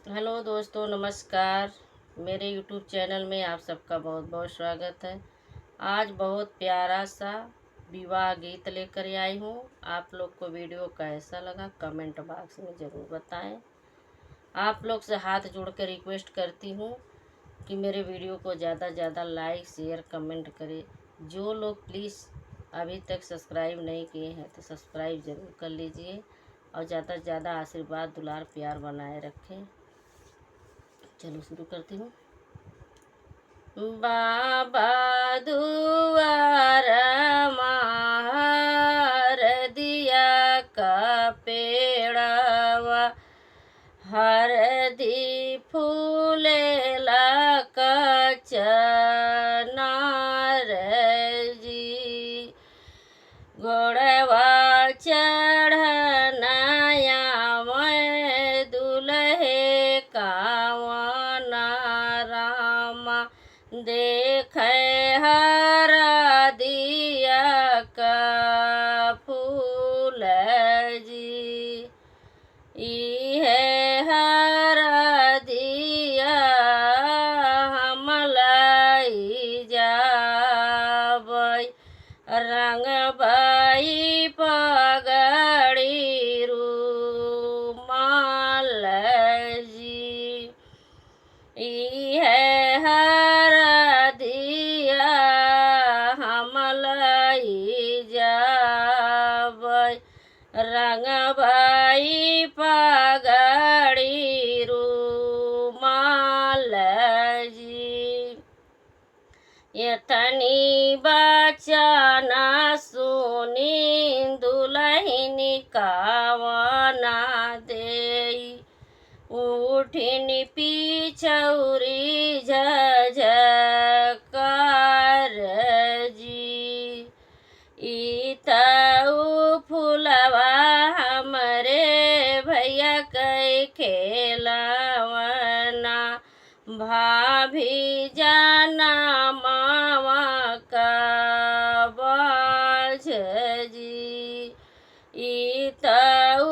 Hello दोस्तों, नमस्कार। मेरे यूट्यूब चैनल में आप सबका बहुत बहुत स्वागत है। आज बहुत प्यारा सा विवाह गीत लेकर आई हूँ। आप लोग को वीडियो कैसा लगा कमेंट बॉक्स में ज़रूर बताएं। आप लोग से हाथ जोड़ कर रिक्वेस्ट करती हूँ कि मेरे वीडियो को ज़्यादा से ज़्यादा लाइक शेयर कमेंट करें। जो लोग प्लीज़ अभी तक सब्सक्राइब नहीं किए हैं तो सब्सक्राइब ज़रूर कर लीजिए और ज़्यादा से ज़्यादा आशीर्वाद दुलार प्यार बनाए रखें। चलो शुरू करती हूँ। बाबा दुआर मार दिया का पेड़वा हरदी फूलेला का चनार जी घोड़वा चढ़नाया मैं दुल्हे कावना रामा देख हरा दिया का फूल जी है हरा दिया हमलाई जाबई रंग बाई पगड़ी रूमाल जी है हरा दिया हमलाई जाबई रंग बाई पगड़ी रूमाल जी यतनी बचना सुनी दुलहिनी कावना देई उठिन पिछौरी झझकार जी इतऊ फुलवा हमरे भैया कै खेलवना भाभी जाना मावा का बाझ जी इतऊ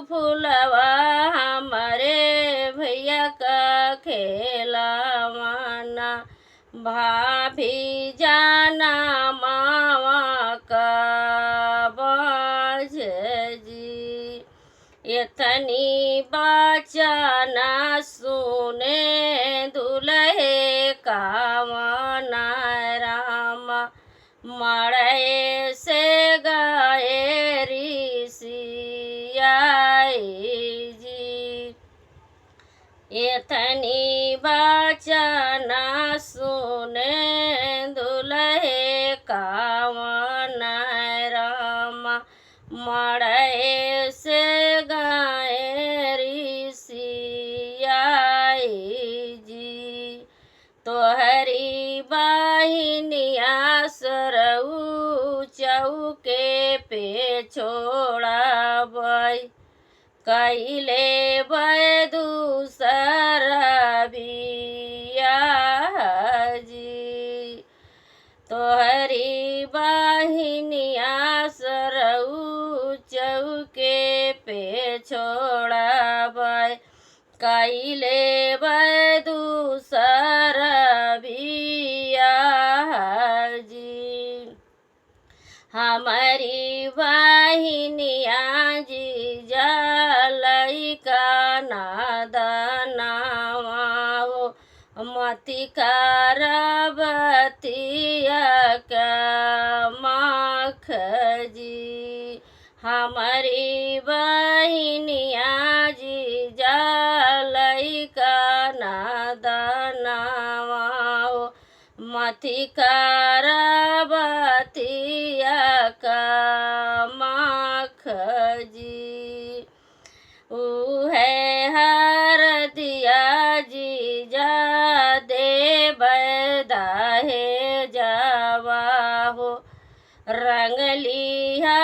फुलवा हमरे भैया का खेलवना भाभी जाना मावा का बाझ जी यतनी बचना सुने दुल्हे कावना रामा मड़े से गए ऋषियाई जी यतनी बचना सुने दुल्हे कावना रामा मड़े से गए ऋषियाई जी तोहरी बहिनिया सरऊ चौके पे छोड़ा बई कैले बै दूसरा बियाह जी तोहरी बहिनिया सरऊ चौके पे छोड़ा बई कैले बै दूसरा बियाह जी हमारी बहिनिया जी लइका नादनावा हो मति करबतिया का माख जी हमारी बहिनिया जी लइका नादनावा हो मति करबतिया का माख जी है हर दिया जी जा दे बदाहे जावा हो रंग लिया